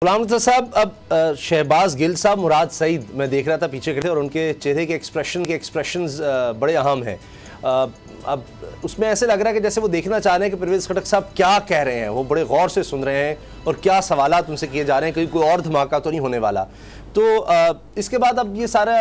गुलाम नबी साहब, अब शहबाज गिल साहब, मुराद सईद मैं देख रहा था पीछे खड़े और उनके चेहरे के एक्सप्रेशंस बड़े अहम हैं। अब उसमें ऐसे लग रहा है कि जैसे वो देखना चाह रहे हैं कि परवेज़ खटक साहब क्या कह रहे हैं, वो बड़े गौर से सुन रहे हैं और क्या सवालात उनसे किए जा रहे हैं, कहीं कोई और धमाका तो नहीं होने वाला। तो इसके बाद अब ये सारा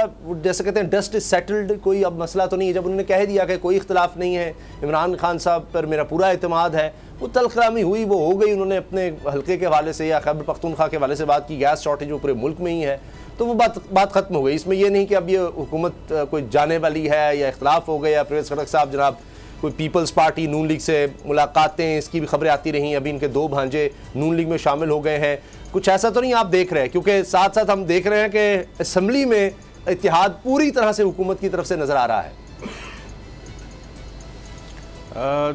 जैसे कहते हैं डस्ट इज सेटल्ड, कोई अब मसला तो नहीं है। जब उन्होंने कह दिया कि कोई इख्तलाफ नहीं है, इमरान खान साहब पर मेरा पूरा एतमाद है, वो तलखरामी हुई वो हो गई। उन्होंने अपने हल्के के हवाले से या खैबर पख्तूनख्वा के हवाले से बात की, गैस शॉर्टेज वो पूरे मुल्क में ही है, तो वो बात ख़त्म हो गई। इसमें यह नहीं कि अब ये हुकूमत कोई जाने वाली है या इख्तलाफ हो गया या परवेज़ खटक साहब जनाब कोई पीपल्स पार्टी नून लीग से मुलाकातें, इसकी भी खबरें आती रहीं। अभी इनके 2 भांजे नून लीग में शामिल हो गए हैं, कुछ ऐसा तो नहीं आप देख रहे हैं? क्योंकि साथ साथ हम देख रहे हैं कि असम्बली में इत्तेहाद पूरी तरह से हुकूमत की तरफ से नज़र आ रहा है।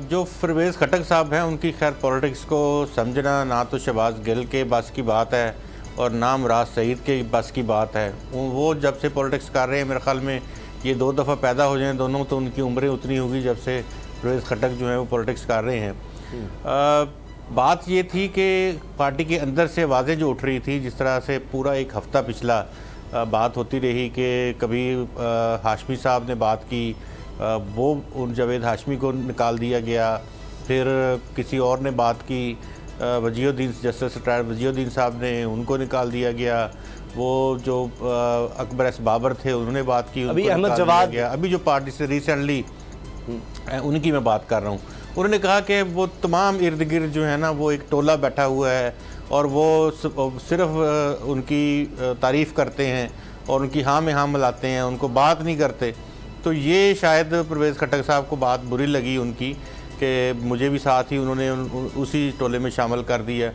जो परवेज़ खटक साहब हैं उनकी खैर पॉलिटिक्स को समझना ना तो शहबाज गिल के बस की बात है और ना मुराद सईद के बस की बात है। वो जब से पॉलिटिक्स कर रहे हैं, मेरे ख्याल में ये 2 दफ़ा पैदा हो जाएं दोनों, तो उनकी उम्रें उतनी होगी जब से परवेज़ खटक जो है वो पॉलिटिक्स कर रहे हैं। बात ये थी कि पार्टी के अंदर से आवाज़ें जो उठ रही थी, जिस तरह से पूरा एक हफ़्ता पिछला बात होती रही कि कभी हाशमी साहब ने बात की, वो उन जावेद हाशमी को निकाल दिया गया, फिर किसी और ने बात की, वजीउद्दीन जस्टिस रिटायर्ड वजीउद्दीन साहब ने उनको निकाल दिया गया, वो जो अकबर एस बाबर थे उन्होंने बात की, अभी अहमद जवाद गया। अभी जो पार्टी से रिसेंटली उनकी मैं बात कर रहा हूँ, उन्होंने कहा कि वो तमाम इर्द गिर्द जो है ना वो एक टोला बैठा हुआ है और वो सिर्फ उनकी तारीफ़ करते हैं और उनकी हाँ में हाँ मिलाते हैं, उनको बात नहीं करते। तो ये शायद परवेज़ खटक साहब को बात बुरी लगी उनकी कि मुझे भी साथ ही उन्होंने उसी टोले में शामिल कर दिया।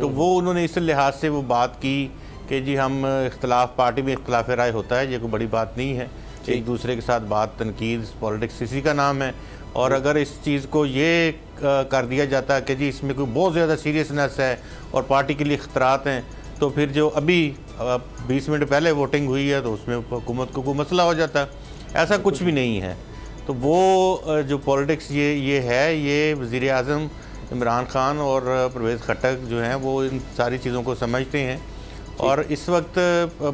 तो वो उन्होंने इस लिहाज से वो बात की कि जी हम इख्तलाफ, पार्टी में इख्तलाफ राय होता है, ये कोई बड़ी बात नहीं है, एक दूसरे के साथ बात, तनकीद, पॉलिटिक्स इसी का नाम है। और अगर इस चीज़ को ये कर दिया जाता कि जी इसमें कोई बहुत ज़्यादा सीरियसनेस है और पार्टी के लिए ख़तरात हैं, तो फिर जो अभी 20 मिनट पहले वोटिंग हुई है तो उसमें हुकूमत को कोई मसला हो जाता। ऐसा कुछ भी नहीं है। तो वो जो पॉलिटिक्स ये है, ये वज़ीर आज़म इमरान खान और परवेज़ खटक जो हैं वो इन सारी चीज़ों को समझते हैं और इस वक्त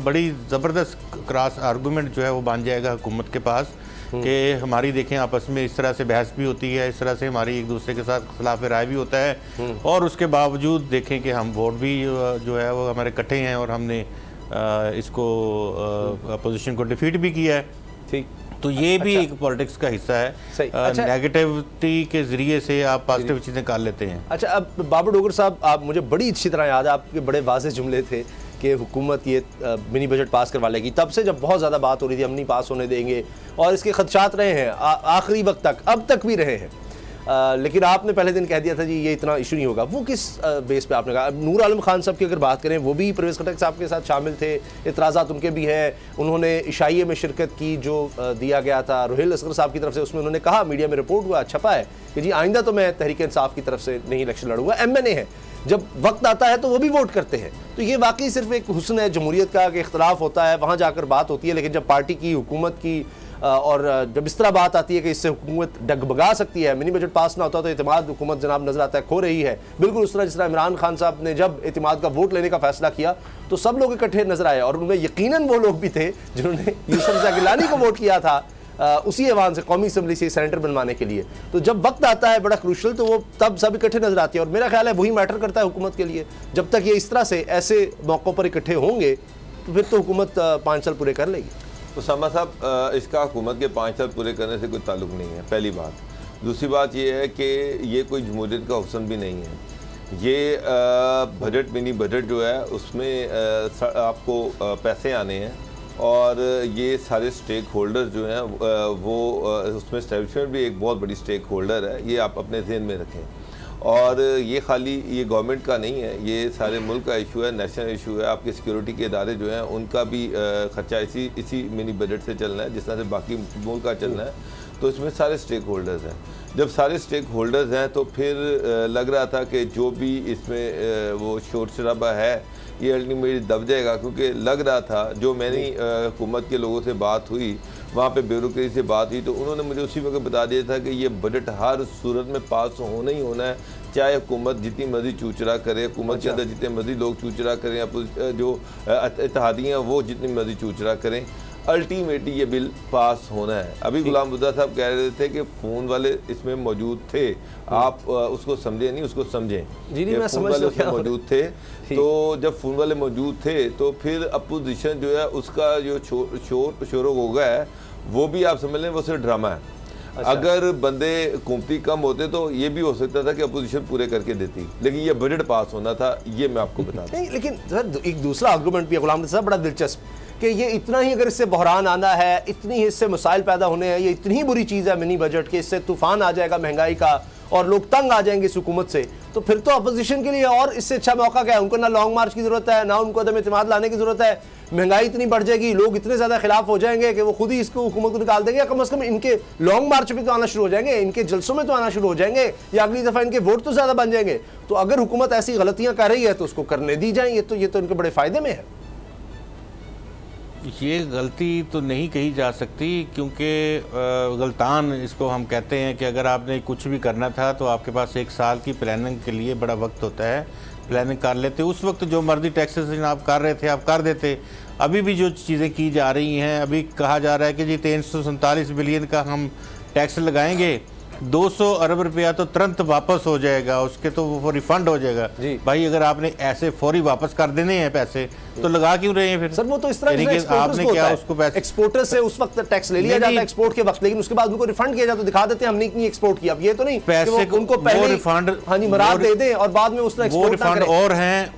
बड़ी ज़बरदस्त क्रॉस आर्गूमेंट जो है वो बन जाएगा हुकूमत के पास कि हमारी देखें आपस में इस तरह से बहस भी होती है, इस तरह से हमारी एक दूसरे के साथ खिलाफ राय भी होता है और उसके बावजूद देखें कि हम वोट भी जो है वो हमारे इकट्ठे हैं और हमने इसको अपोजिशन को डिफीट भी किया है। ठीक, तो ये भी एक पॉलिटिक्स का हिस्सा है। अच्छा, नेगेटिविटी के ज़रिए से आप पॉजिटिव चीज़ें कर लेते हैं। अच्छा, अब बाबर डोगर साहब, आप मुझे बड़ी अच्छी तरह याद है, आपके बड़े वाज़ेह जुमले थे कि हुकूमत ये मिनी बजट पास करवा लेगी। तब से जब बहुत ज़्यादा बात हो रही थी हम नहीं पास होने देंगे और इसके खदशात रहे हैं आखिरी वक्त तक, अब तक भी रहे हैं, लेकिन आपने पहले दिन कह दिया था जी ये इतना इशू नहीं होगा। वो किस बेस पे आपने कहा? नूर आलम खान साहब की अगर बात करें, वो भी परवेज़ खटक साहब के साथ शामिल थे, इतराज़ात उनके भी हैं, उन्होंने इशाइये में शिरकत की जो दिया गया था रुहेल असगर साहब की तरफ से, उसमें उन्होंने कहा, मीडिया में रिपोर्ट हुआ, छपा है कि जी आइंदा तो मैं तहरीक इंसाफ की तरफ से नहीं इलेक्शन लड़ूंगा, MNA है, जब वक्त आता है तो वो भी वोट करते हैं। तो ये वाकई सिर्फ एक हुस्न है जमहूरियत का कि इख्तलाफ होता है, वहाँ जाकर बात होती है, लेकिन जब पार्टी की, हुकूमत की और जब इस तरह बात आती है कि इससे हुकूमत डगबगा सकती है, मिनी बजट पास ना होता तो एतमाद हुकूमत जनाब नजर आता है खो रही है। बिल्कुल उस तरह जिस तरह इमरान खान साहब ने जब एतमाद का वोट लेने का फैसला किया तो सब लोग इकट्ठे नजर आए और उनमें यकीनन वो लोग भी थे जिन्होंने यूसुफ गिलानी को वोट किया था उसी ऐवान से, कौमी असम्बली से सेनेटर बनवाने के लिए। तो जब वक्त आता है बड़ा क्रूशल, तो वो तब सब इकट्ठे नजर आती है और मेरा ख्याल है वही मैटर करता है हुकूमत के लिए। जब तक ये इस तरह से ऐसे मौक़ों पर इकट्ठे होंगे तो फिर तो हुकूमत 5 साल पूरे कर लेगी। उसामा साहब, इसका हुकूमत के 5 साल पूरे करने से कोई ताल्लुक़ नहीं है, पहली बात। दूसरी बात ये है कि ये कोई जमहूरियत का हुस्न भी नहीं है। ये बजट, मिनी बजट जो है उसमें आपको पैसे आने हैं और ये सारे स्टेक होल्डर जो हैं वो उसमें एस्टैब्लिशमेंट भी एक बहुत बड़ी स्टेक होल्डर है, ये आप अपने ज़हन में रखें। और ये खाली ये गवर्नमेंट का नहीं है, ये सारे मुल्क का इशू है, नेशनल इशू है। आपके सिक्योरिटी के इदारे जो हैं उनका भी खर्चा इसी मिनी बजट से चलना है, जिस तरह से बाकी मुल्क का चलना है। तो इसमें सारे स्टेक होल्डर्स हैं। जब सारे स्टेक होल्डर्स हैं तो फिर लग रहा था कि जो भी इसमें वो शोर शराबा है ये अल्टीमेटली दब जाएगा, क्योंकि लग रहा था, जो मैंने हुकूमत के लोगों से बात हुई वहाँ पे ब्यूरोक्रेसी से बात हुई तो उन्होंने मुझे उसी वक्त बता दिया था कि ये बजट हर सूरत में पास होना ही होना है, चाहे हुकूमत जितनी मर्जी चूचरा करे, हुकूमत के अंदर जितने मर्जी लोग चूचरा करें, जो इत्तेहादियाँ वो जितनी मर्जी चूचरा करें, अल्टीमेटली ये बिल पास होना है। अभी गुलाम मुद्दा साहब कह रहे थे कि फ़ोन वाले इसमें मौजूद थे, आप उसको समझे नहीं, उसको समझें। जी मैं फ़ोन वाले उसमें मौजूद थे, तो जब फ़ोन वाले मौजूद थे तो फिर अपोजिशन जो है उसका जो शोर होगा है वो भी आप समझ लें वो सिर्फ ड्रामा है। अच्छा। अगर बंदे हुकूमती कम होते तो ये भी हो सकता था कि अपोजिशन पूरे करके देती, लेकिन ये बजट पास होना था, ये मैं आपको बता दूं। लेकिन सर एक दूसरा आर्गूमेंट भी है गुलाम साहब बड़ा दिलचस्प कि ये इतना ही अगर इससे बहरान आना है, इतनी ही इससे मसाइल पैदा होने हैं, ये इतनी ही बुरी चीज़ है मिनी बजट के, इससे तूफान आ जाएगा महंगाई का और लोग तंग आ जाएंगे इस हुकूमत से, तो फिर तो अपोजिशन के लिए और इससे अच्छा मौका क्या है? उनको ना लॉन्ग मार्च की ज़रूरत है, ना उनको अदम एतमाद लाने की ज़रूरत है। महंगाई इतनी बढ़ जाएगी, लोग इतने ज़्यादा खिलाफ हो जाएंगे कि वो खुद ही इसको हुकूमत को निकाल देंगे, या कम से कम इनके लॉन्ग मार्च में तो आना शुरू हो जाएंगे, इनके जलसों में तो आना शुरू हो जाएंगे, या अगली दफ़ा इनके वोट तो ज़्यादा बन जाएंगे। तो अगर हुकूमत ऐसी गलतियाँ कर रही है तो उसको करने दी जाए, ये तो इनके बड़े फ़ायदे में है। ये गलती तो नहीं कही जा सकती, क्योंकि गलतान इसको हम कहते हैं कि अगर आपने कुछ भी करना था तो आपके पास 1 साल की प्लानिंग के लिए बड़ा वक्त होता है, प्लानिंग कर लेते, उस वक्त जो मर्जी टैक्सेस आप कर रहे थे आप कर देते। अभी भी जो चीज़ें की जा रही हैं, अभी कहा जा रहा है कि जी 347 बिलियन का हम टैक्स लगाएंगे, 200 अरब रुपया तो तुरंत वापस हो जाएगा, उसके तो वो रिफंड हो जाएगा। भाई अगर आपने ऐसे फौरी वापस कर देने हैं पैसे तो लगा क्यों रहे हैं फिर? सर वो तो इस तरह आपने क्या उसको पैसे एक्सपोर्टर से उस वक्त टैक्स ले लिया जाता है एक्सपोर्ट के वक्त, लेकिन उसके बाद उनको रिफंड किया जाता है, तो दिखा देते हैं हमने इतनी एक्सपोर्ट किया। अब ये तो नहीं पैसे उनको पहले रिफंड मराद दे दें और बाद में उसने एक्सपोर्ट ना करें। और हैं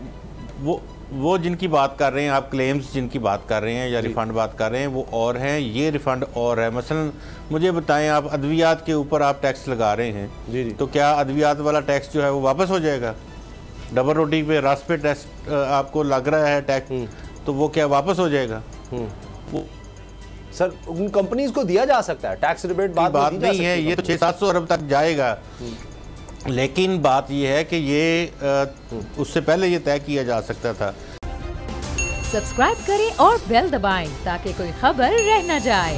वो जिनकी बात कर रहे हैं आप, क्लेम्स जिनकी बात कर रहे हैं या रिफ़ंड बात कर रहे हैं, वो और हैं, ये रिफ़ंड और है। मसलन मुझे बताएं, आप अद्वियात के ऊपर आप टैक्स लगा रहे हैं, जी। तो क्या अद्वियात वाला टैक्स जो है वो वापस हो जाएगा? डबल रोटी पे रस पे टैक्स आपको लग रहा है टैक्स, तो वो क्या वापस हो जाएगा? वो सर उन कंपनीज को दिया जा सकता है टैक्स रिबेट, बात नहीं है, ये तो 600-700 अरब तक जाएगा। लेकिन बात यह है कि ये उससे पहले ये तय किया जा सकता था। सब्सक्राइब करें और बेल दबाएं ताकि कोई खबर रह न जाए।